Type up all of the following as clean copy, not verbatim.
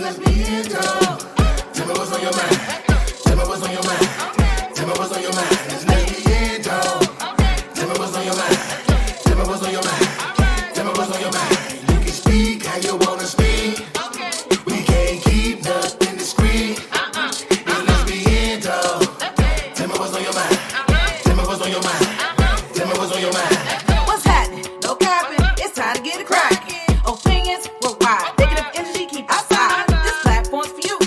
LETZ-BI-N-TALK. Tell me what's on your mind. Tell me what's on your mind. Tell me what's on your mind. It's LETZ-BI-N-TALK. Tell me what's on your mind. Tell me what's on your mind. Tell me what's on your mind. You can speak how you wanna speak. We can't keep nothing discreet. It's LETZ-BI-N-TALk. Tell me what's on your mind. Tell me what's on your mind. Tell me what's on your mind. What's happening? No capping. It's time to get it cracking. Opinions worldwide. Negative energy keep outside. This platform's for you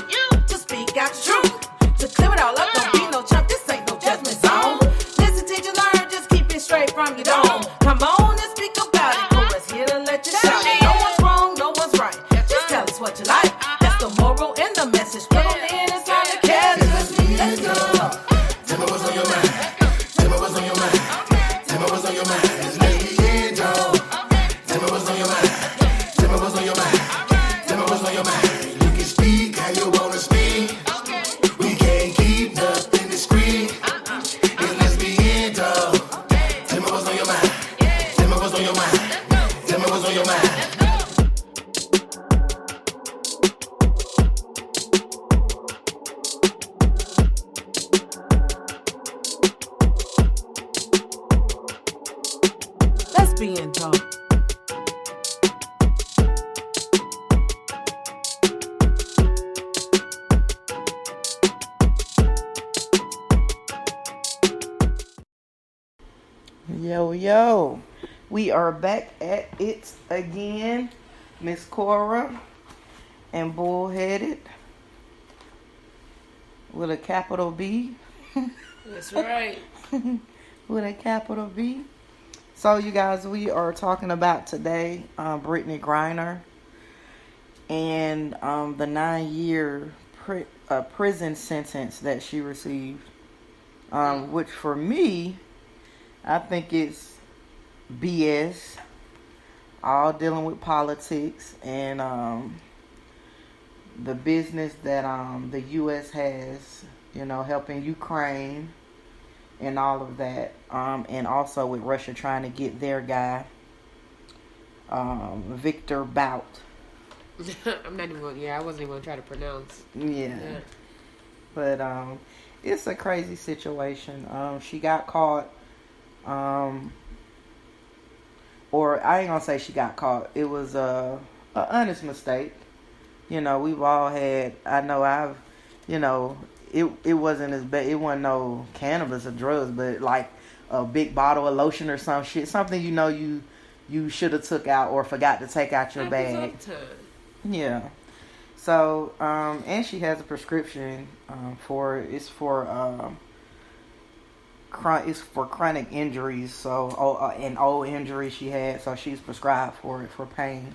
to speak out the truth. To clear it all up, don't be no chump. This ain't no judgment zone. Listen, teach and learn. Just keep it straight from your dome. Come on and speak about it. Chorus here to let you shout it. No one's wrong, no one's right. Just tell us what you like. That's the moral and the message. Put on in, it's time to catch us. Let's go. Tell me what's on your mind. Tell me what's on your mind. Tell me what's on your mind. It's LETZ-BI-N-TALk. Tell me what's on your mind. Tell me what's on your mind. Tell me what's on your mind. You can speak how you wanna speak. We can't keep nothing discreet. It's LETZ-BI-N-TALk. Tell me what's on your mind. Tell me what's on your mind. Tell me what's on your mind. Let's be in talk. Yo, we are back at it again. Miss Cora and Bullheaded with a capital B. That's right. With a capital B. So, you guys, we are talking about today Brittney Griner and the 9-year prison sentence that she received, which for me, I think it's BS, all dealing with politics and the business that the U.S. has, helping Ukraine and all of that, and also with Russia trying to get their guy, Victor Bout. I'm not even going. Yeah, I wasn't even going to try to pronounce. Yeah. But it's a crazy situation. She got caught. Or I ain't gonna say she got caught. It was a honest mistake. We've all had. I know I've. It wasn't as bad. It wasn't no cannabis or drugs, but like a big bottle of lotion or some shit. Something you should have took out or forgot to take out your bag. Yeah. So and she has a prescription for chronic injuries. So an old injury she had, so she's prescribed for it for pain.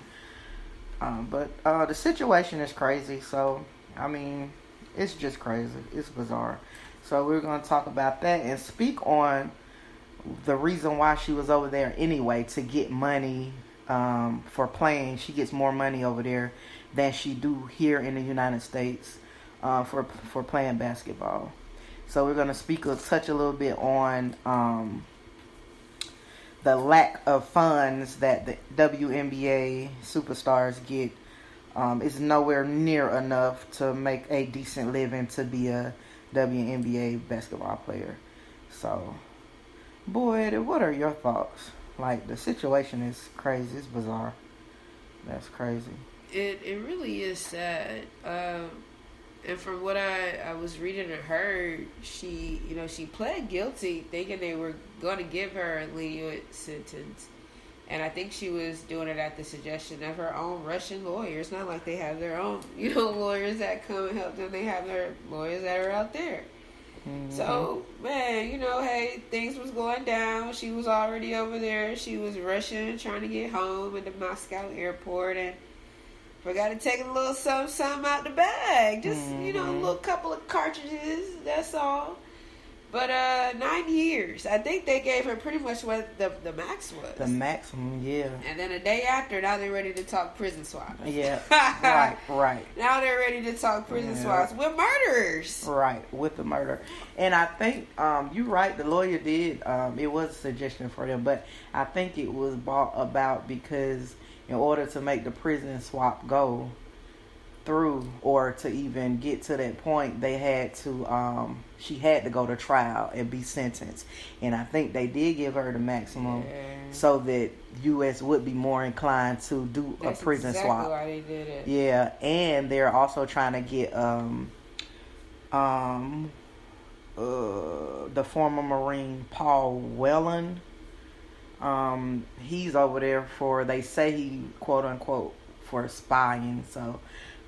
But the situation is crazy. So I mean. It's just crazy. It's bizarre. So we're going to talk about that and speak on the reason why she was over there anyway, to get money for playing. She gets more money over there than she do here in the United States for playing basketball. So we're going to touch a little bit on the lack of funds that the WNBA superstars get. Is nowhere near enough to make a decent living to be a WNBA basketball player. So, boy, what are your thoughts? Like, the situation is crazy. It's bizarre. That's crazy. It really is sad. And from what I was reading and heard, she pled guilty, thinking they were going to give her a lenient sentence. And I think she was doing it at the suggestion of her own Russian lawyers. Not like they have their own, lawyers that come and help them. They have their lawyers that are out there. Mm-hmm. So, man, hey, things was going down. She was already over there. She was rushing, trying to get home at the Moscow airport. And forgot to take a little something out the bag. Just, a little couple of cartridges. That's all. But 9 years. I think they gave her pretty much what the max was. The maximum, yeah. And then a day after, now they're ready to talk prison swaps. Yeah, right. Now they're ready to talk prison swaps with murderers. Right, with the murder. And I think, you're right, the lawyer did, it was a suggestion for them, but I think it was brought about because in order to make the prison swap go, through or to even get to that point, they had to she had to go to trial and be sentenced. And I think they did give her the maximum so that U.S. would be more inclined to do a prison exactly swap. Why they did it. Yeah, and they're also trying to get the former Marine Paul Whelan. He's over there for, they say he quote unquote for spying, so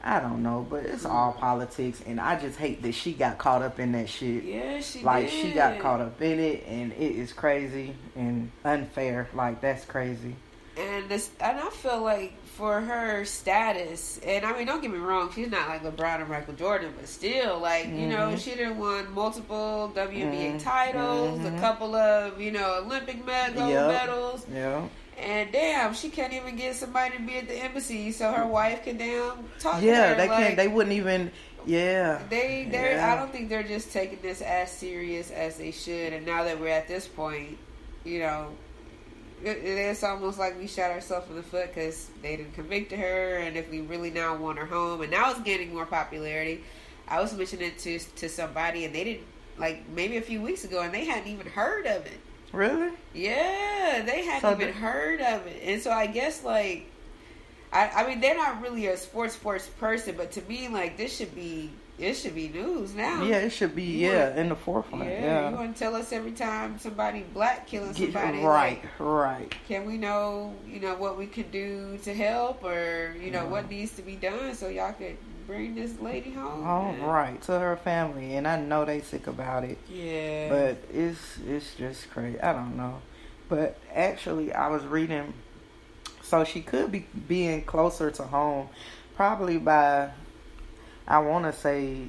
I don't know, but it's all politics, and I just hate that she got caught up in that shit. Yeah, she like did. She got caught up in it, and it is crazy and unfair. Like, that's crazy. And I feel like for her status, and I mean, don't get me wrong, she's not like LeBron or Michael Jordan, but still, like, you know, she done won multiple WNBA titles, a couple of, you know, Olympic gold medals. Yeah. And damn, she can't even get somebody to be at the embassy so her wife can damn talk to her. Yeah, they like, can't. They wouldn't even. Yeah. I don't think they're just taking this as serious as they should. And now that we're at this point, you know, it's almost like we shot ourselves in the foot because they didn't convict her. And if we really now want her home, and now it's getting more popularity. I was mentioning it to somebody, and they didn't, like, maybe a few weeks ago, and they hadn't even heard of it. Really? Yeah, they hadn't even heard of it. And so I guess, like, I mean, they're not really a sports person, but to me, like, it should be news now. Yeah, it should be, in the forefront. Yeah. You want to tell us every time somebody black killing somebody. Right, like, right. Can we know, you know, what we can do to help, or, you know, what needs to be done so y'all could bring this lady home? Oh, right, to her family, and I know they sick about it. Yeah. But it's just crazy. I don't know. But actually, I was reading, so she could be being closer to home, probably by, I want to say,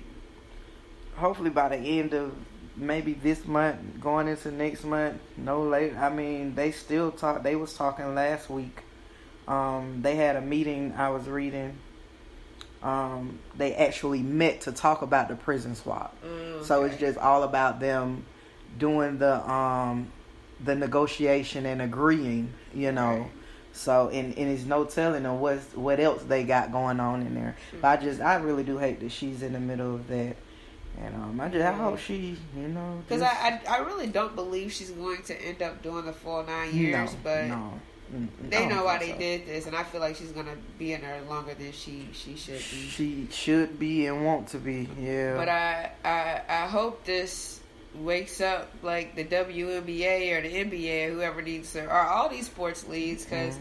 hopefully by the end of maybe this month, going into next month, no later. I mean, they was talking last week. They had a meeting, I was reading. They actually met to talk about the prison swap. Okay. So it's just all about them doing the negotiation and agreeing, you know. Right. So and it's no telling them what else they got going on in there. Mm-hmm. But I really do hate that she's in the middle of that. And I hope she, you know, because I really don't believe she's going to end up doing the full 9 years. They know why they did this, and I feel like she's gonna be in there longer than she should be. She should be and want to be, yeah. But I hope this wakes up like the WNBA or the NBA or whoever needs to, or all these sports leagues, because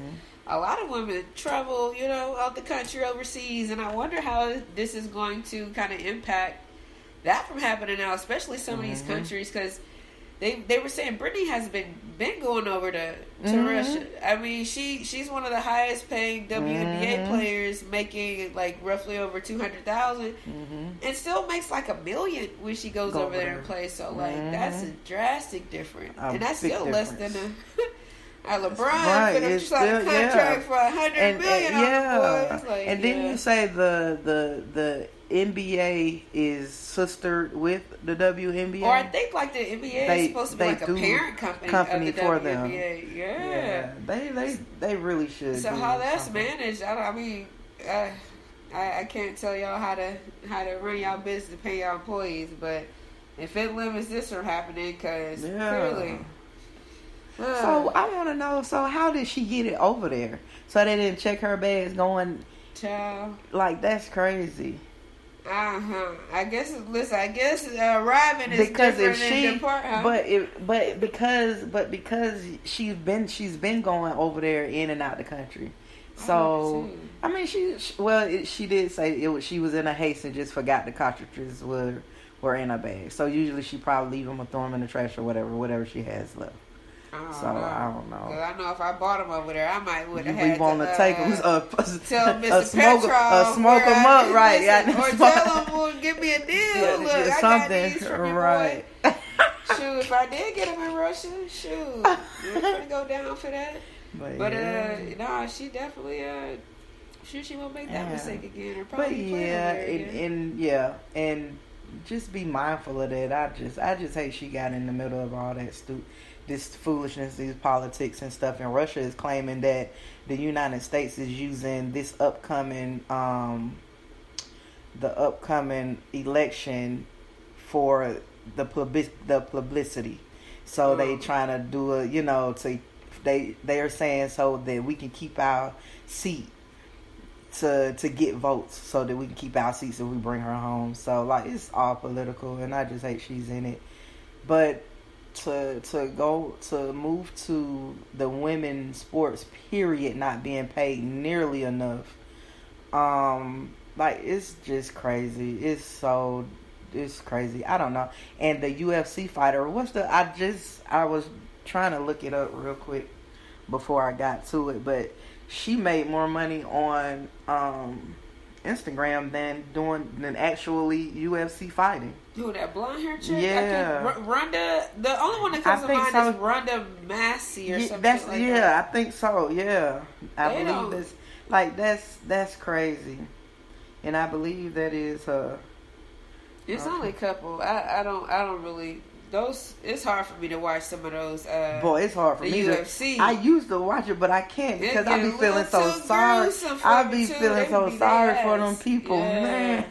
a lot of women travel, you know, out the country overseas, and I wonder how this is going to kind of impact that from happening now, especially some of these countries, because they were saying Brittney has been going over to Russia. I mean, she's one of the highest paying WNBA players, making like roughly over $200,000, and still makes like $1 million when she goes over there and plays. So like that's a drastic difference, and that's still less than a LeBron for them sign a contract for $100 million. On the boys. Like, and then you say the NBA is sistered with the WNBA, or I think like the NBA is supposed to be like a parent company of the for WNBA. them. Yeah, they really should. So how that's managed, I mean, I can't tell y'all how to run y'all business to pay y'all employees, but if it limits this from happening, because clearly. So I want to know. So how did she get it over there? So they didn't check her bags going. Child. Like, that's crazy. I guess arriving is because different if she, than depart. But because she's been going over there in and out the country. So I mean, she did say she was in a haste and just forgot the cartridges were in her bag. So usually she probably leave them or throw them in the trash or whatever she has left. I don't know. Cause I know if I bought them over there, I might would have had we want to take them. Tell Mr. Petrov smoke them up, right? Or tell them, well, give me a deal. Look, I got these from your boy. Shoot, if I did get them in Russia, you're gonna go down for that. But no, she definitely she won't make that mistake again. Or probably and just be mindful of that. I just hate she got in the middle of all that this foolishness, these politics and stuff. And Russia is claiming that the United States is using this upcoming the upcoming election for the publicity. So they trying to do a, they are saying so that we can keep our seat to get votes, so that we can keep our seats if we bring her home. So like, it's all political, and I just hate she's in it. But to move to the women's sports period not being paid nearly enough, like, it's just crazy. It's crazy. I don't know. And the UFC fighter, I was trying to look it up real quick before I got to it, but she made more money on Instagram than actually UFC fighting. Who, that blonde hair chick? Yeah. Ronda. The only one that comes to mind is Ronda Massey or something like that. Yeah, I think so. Yeah, I believe that's crazy, and I believe that is her. It's only a couple. I don't really. Those, it's hard for me to watch some of those. Boy, it's hard for me. UFC. I used to watch it, but I can't because I be feeling so sorry. I be feeling so sorry for them people, man.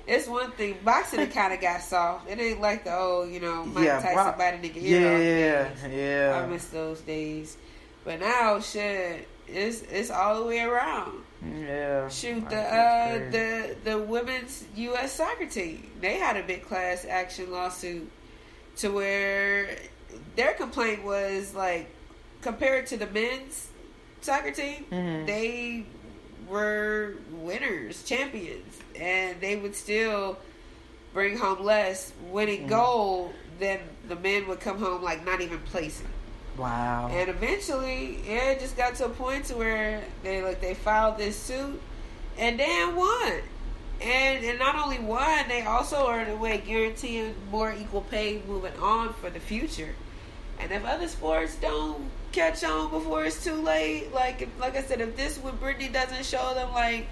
It's one thing. Boxing, it kind of got soft. It ain't like the old, Mike Tyson body nigga hero. Yeah. I miss those days. But now, shit, it's all the way around. Yeah. Shoot, the women's U.S. soccer team, they had a big class action lawsuit to where their complaint was, like, compared to the men's soccer team, they were winners, champions, and they would still bring home less winning gold than the men would come home, like, not even placing. Wow. And eventually, it just got to a point to where they filed this suit and Dan won. And not only won, they also earned a way guaranteeing more equal pay moving on for the future. And if other sports don't catch on before it's too late, like I said, if this with Brittney doesn't show them, like,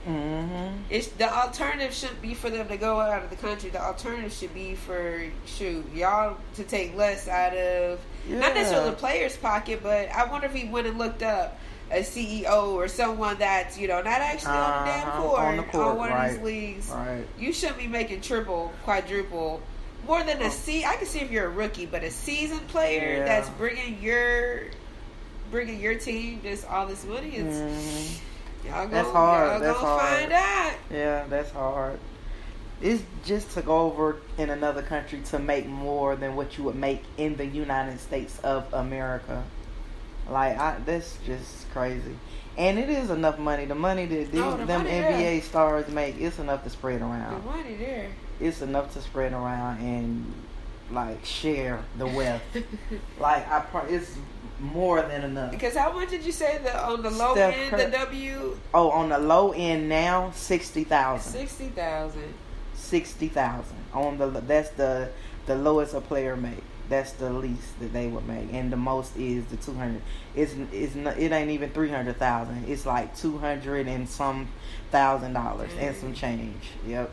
it's the alternative shouldn't be for them to go out of the country. The alternative should be for y'all to take less out of not necessarily the player's pocket, but I wonder if he went and looked up a CEO or someone that's not actually on the damn court on one of these leagues. Right. You shouldn't be making triple, quadruple, more than a I can see if you're a rookie, but a seasoned player that's bringing your team just all this money. That's hard. That's hard. Find out. Yeah, that's hard. It's just to go over in another country to make more than what you would make in the United States of America. Like, that's just crazy. And it is enough money. The money that them NBA stars make, it's enough to spread around. The money there. It's enough to spread around and, like, share the wealth. Like, it's more than enough. Because how much did you say on the low end, the W? Oh, on the low end now, $60,000. $60,000. That's the lowest a player make. That's the least that they would make, and the most is the 200. It ain't even 300,000. It's like $200 and some $1,000 and some change. Yep.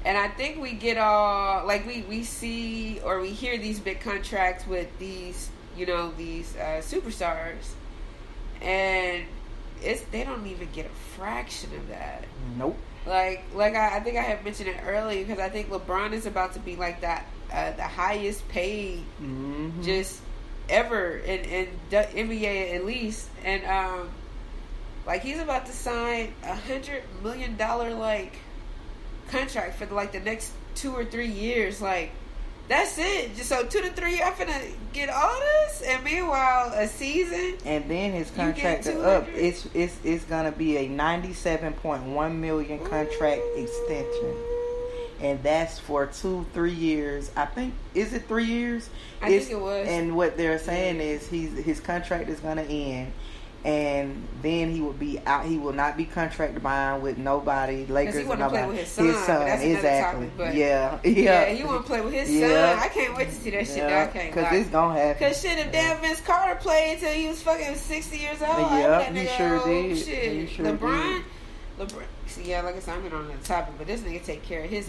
And I think we get all like we see or we hear these big contracts with these these superstars, and they don't even get a fraction of that. Nope. Like I think I had mentioned it earlier because I think LeBron is about to be like that. The highest paid just ever in the NBA at least, and like he's about to sign $100 million like contract for like the next 2 or 3 years. Like, that's it. Just so 2 to 3 years, I'm finna get all this, and meanwhile a season. And then his contract up. It's gonna be a $97.1 million contract extension. And that's for 2-3 years. I think, is it 3 years? I think it was. And what they're saying is his contract is going to end, and then he will be out. He will not be contract bound with nobody. Lakers. He want to play with his son. That's exactly. Topic, but yeah. He want to play with his son. I can't wait to see that shit. Yeah. I can't. Because it's gonna happen. Because shit, if damn Vince Carter played until he was fucking 60 years old. Yeah, he sure did. Shit. He sure LeBron. did. See, like I said, I'm not on that topic, but this nigga take care of his